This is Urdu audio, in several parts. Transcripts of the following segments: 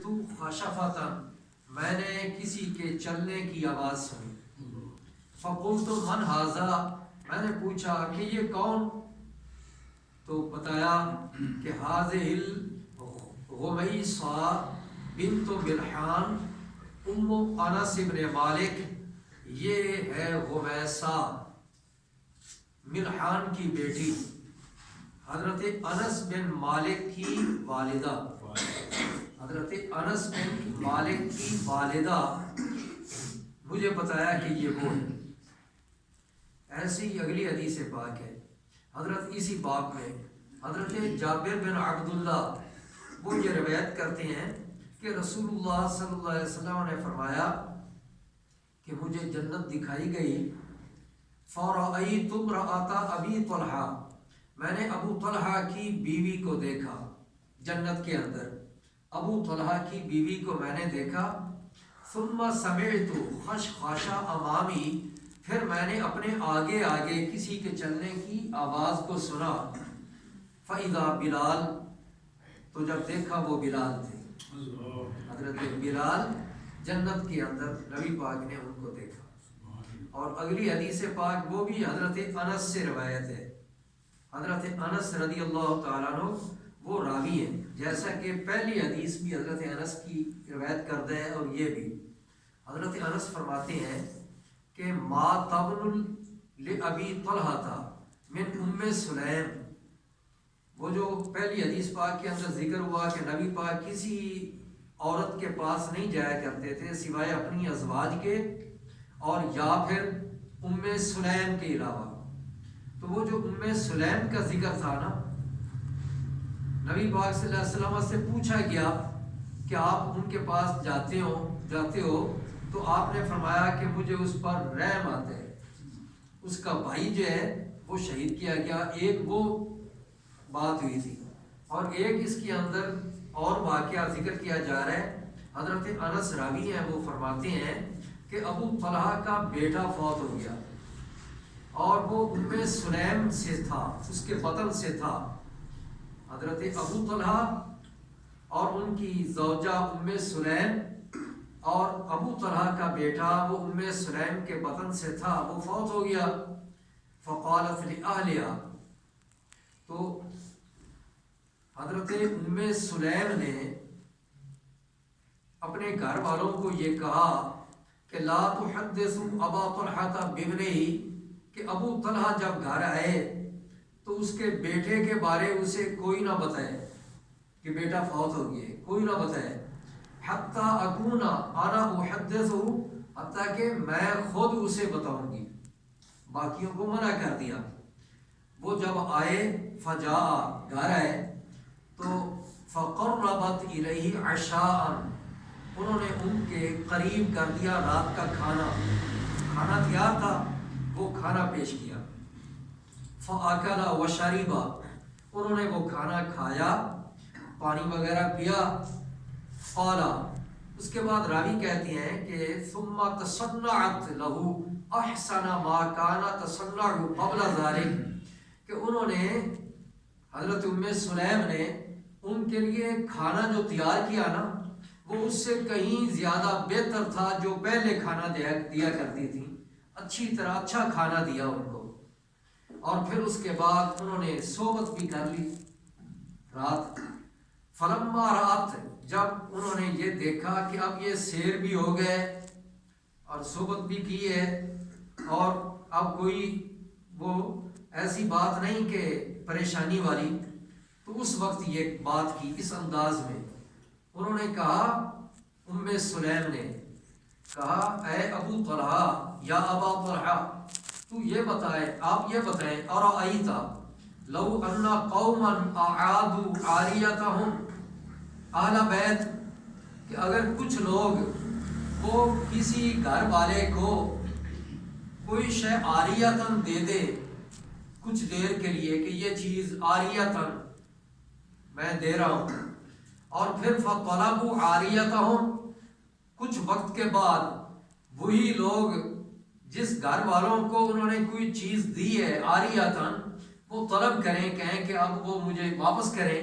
تو خشفتن، میں نے کسی کے چلنے کی آواز سنی. فقلت من ھذا، میں نے پوچھا کہ یہ کون؟ تو بتایا کہ ھذہ الغمیصہ بنت ملحان ام انس بن مالک، یہ ہے غمیصہ ملحان کی بیٹی، حضرت انس بن مالک کی والدہ. حضرت انس بن مالک کی والدہ مجھے بتایا کہ یہ وہ ہے. ایسی اگلی حدیث پاک ہے حضرت اسی باب میں حضرت جابر بن عبداللہ وہ یہ روایت کرتے ہیں کہ رسول اللہ صلی اللہ علیہ وسلم نے فرمایا کہ مجھے جنت دکھائی گئی. فَرَأَيْتُ امْرَأَةَ أَبِي طَلْحَةَ، میں نے ابو طلحہ کی بیوی کو دیکھا. جنت کے اندر ابو طلحہ کی بیوی کو میں نے دیکھا. ثم سمعت خشخاشا امامی، پھر میں نے اپنے آگے آگے کسی کے چلنے کی آواز کو سنا. فَإِذَا بلال، تو جب دیکھا وہ بلال تھے. حضرت بلال جنت کے اندر نبی پاک نے ان کو دیکھا. اور اگلی حدیث پاک وہ بھی حضرت انس سے روایت ہے. حضرت انس رضی اللہ تعالیٰ عنہ وہ راوی ہیں، جیسا کہ پہلی حدیث بھی حضرت انس کی روایت کرتا ہے اور یہ بھی. حضرت انس فرماتے ہیں کہ ما تبن لأبی طلحہ من ام سلیم، وہ جو پہلی حدیث پاک کے اندر ذکر ہوا کہ نبی پاک کسی عورت کے پاس نہیں جایا کرتے تھے سوائے اپنی ازواج کے اور یا پھر ام سلیم کے علاوہ. تو وہ جو ام سلیم کا ذکر تھا نا، نبی پاک صلی اللہ علیہ وسلم سے پوچھا گیا کہ آپ ان کے پاس جاتے ہو تو آپ نے فرمایا کہ مجھے اس پر رحم آتا ہے. اس کا بھائی جو ہے وہ شہید کیا گیا. ایک وہ بات ہوئی تھی اور ایک اس کے اندر اور واقعہ ذکر کیا جا رہا ہے. حضرت انس راوی ہیں، وہ فرماتے ہیں کہ ابو طلحہ کا بیٹا فوت ہو گیا اور وہ ام سلیم سے تھا، اس کے بطن سے تھا. حضرت ابو طلحہ اور ان کی زوجہ ام سلیم اور ابو طلحہ کا بیٹا وہ ام سلیم کے بطن سے تھا، وہ فوت ہو گیا. فقالت لأہلہا، تو حضرت ام سلیم نے اپنے گھر والوں کو یہ کہا کہ لا تحدثوا ابا طلحہ بابنہ، کہ ابو طلحہ جب گھر آئے تو اس کے بیٹے کے بارے اسے کوئی نہ بتائے کہ بیٹا فوت ہو گیا، کوئی نہ بتائے. حتی اکون انا احدثہ، حتیٰ کہ میں خود اسے بتاؤں گی. باقیوں کو منع کر دیا. وہ جب آئے فجاء، گھر آئے تو فقربت الیہ عشاء، انہوں نے ان کے قریب کر دیا رات کا کھانا. کھانا تیار تھا، وہ کھانا پیش کیا. فاکل وشرب، انہوں نے وہ کھانا کھایا، پانی وغیرہ پیا. قال، اس کے بعد راوی کہتے ہیں کہ ثم تصنعت له احسن ما كان تصنع قبل ذلك، کہ انہوں نے حضرت ام سلیم نے ان کے لیے کھانا جو تیار کیا نا وہ اس سے کہیں زیادہ بہتر تھا جو پہلے کھانا دیا کرتی تھی. اچھی طرح اچھا کھانا دیا ان کو. اور پھر اس کے بعد انہوں نے صحبت بھی کر لی رات. فلما رات، جب انہوں نے یہ دیکھا کہ اب یہ سیر بھی ہو گئے اور صحبت بھی کی ہے اور اب کوئی وہ ایسی بات نہیں کہ پریشانی والی، تو اس وقت یہ بات کی اس انداز میں. انہوں نے کہا، ام سلیم نے کہا، اے ابو طلحہ، یا ابا طلحہ، تو یہ بتائے، آپ یہ بتائیں، ارأیت لو ان قوما اعادوا عاریتہم اہل بیت، کہ اگر کچھ لوگ وہ کسی گھر والے کو کوئی شے عاریتاً دے دے کچھ دیر کے لیے کہ یہ چیز عاریتاً میں دے رہا ہوں، اور پھر فطلبوا عاریتہم، کچھ وقت کے بعد وہی لوگ جس گھر والوں کو انہوں نے کوئی چیز دی ہے عاریتاً وہ طلب کریں، کہیں کہ اب وہ مجھے واپس کریں،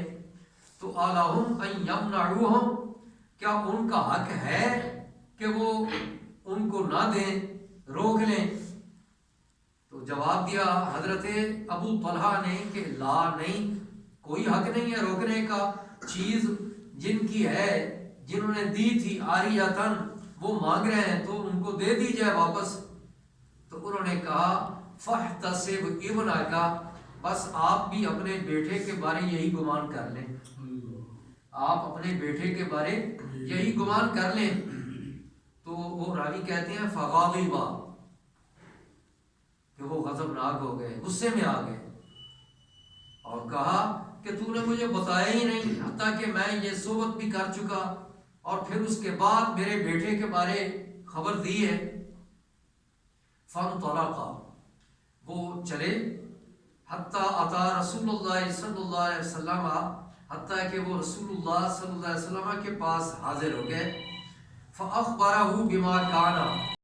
تو اَلَهُمْ أَن يَمْنَعُوهُمْ، کیا ان کا حق ہے کہ وہ ان کو نہ دیں، روک لیں؟ تو جواب دیا حضرت ابو طلحہ نے کہ لا، نہیں، کوئی حق نہیں ہے روکنے کا۔ چیز جن کی ہے، جنہوں نے دی تھی عاریتاً، وہ مانگ رہے ہیں تو ان کو دے دی جائے واپس۔ تو انہوں نے کہا فاحتسب ابنک، بس آپ بھی اپنے بیٹے کے بارے یہی گمان کر لیں، آپ اپنے بیٹے کے بارے یہی گمان کر لیں۔ تو وہ راوی کہتے ہیں فغاضبا، کہ وہ غضبناک ہو گئے، غصے میں آ گئے، اور کہا کہ تو نے مجھے بتایا ہی نہیں، حتیٰ کہ میں یہ صحبت بھی کر چکا اور پھر اس کے بعد میرے بیٹے کے بارے خبر دی ہے۔ فانطلقا، وہ چلے، حتیٰ اتا رسول اللہ صلی اللہ علیہ وسلم، حتیٰ کہ وہ رسول اللہ صلی اللہ علیہ وسلم کے پاس حاضر ہو گئے۔ فاخبرہ بما کان،